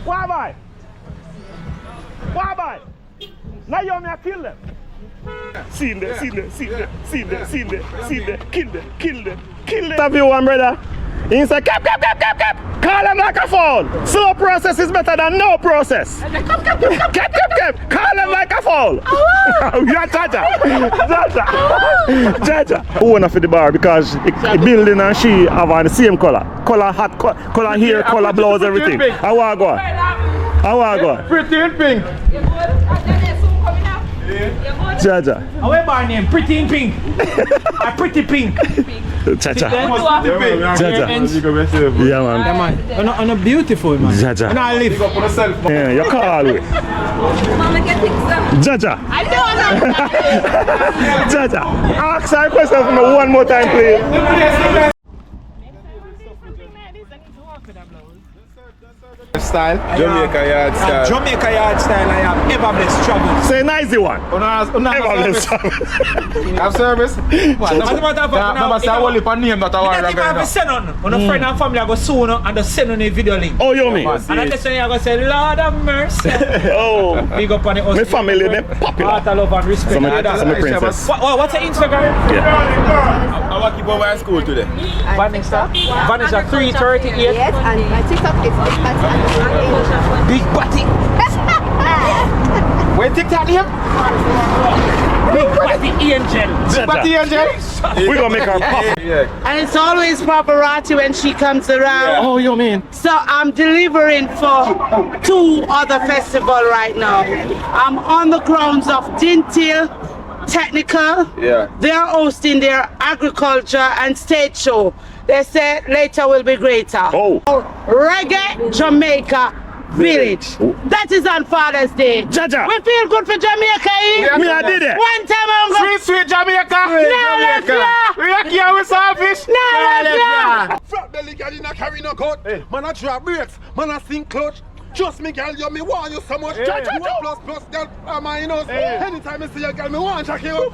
Why boy? Why boy? Now you want me to kill them? See them, kill them. Have you one brother? He said, cap. Call them like a foul. Slow process is better than no process. Cap. Call them like a foul. Yeah, Jaja. Who wanna for the bar because the building and she have on the same color. Color hat, color hair, color blouse, everything. How I go? Pretty in pink. Jaja. How is my name? Pretty in pink. Pretty pink. Jaja. Yeah, man. On a beautiful man. Jaja. And I live. Yeah, you call it. Mama get things done. Jaja. I don't know. Jaja. Ask her question for me one more time, please. Style. Jamaica yard style. Jamaica yard style. I have ever blessed travel. Say an easy one. Ever blessed travel. Have service? As a matter of fact, Number say I will leave a name that I want to have send on a friend and family I go soon and just send on a video link. Oh, you mean? And I just say I go say, Lord have mercy. Oh. Big up on the My family, they're popular. Heart, love and respect. So my princess. What's your Instagram? Yeah. I want to keep over at school today. Vanessa 338. Yes, and my TikTok is Big Batty. Where TikTok name? Big Batty Angel. Batty Angel. We're gonna make her pop. And it's always paparazzi when she comes around. Oh, you mean? So I'm delivering for 2 other festivals right now. I'm on the grounds of Dintil Technical. Yeah. They're hosting their agriculture and stage show. They say later will be greater. Oh. Reggae Jamaica Village. That is on Father's Day. Jaja. We feel good for Jamaica. Me, I did it. One time I'm going. Sweet Jamaica. We are here with selfish. Fat belly girl in a carry no coat. Man a drop brakes, man a sink clutch. Trust me, girl, you me want you so much. You a plus girl, I'm my nose. Anytime I see a girl, me want check you.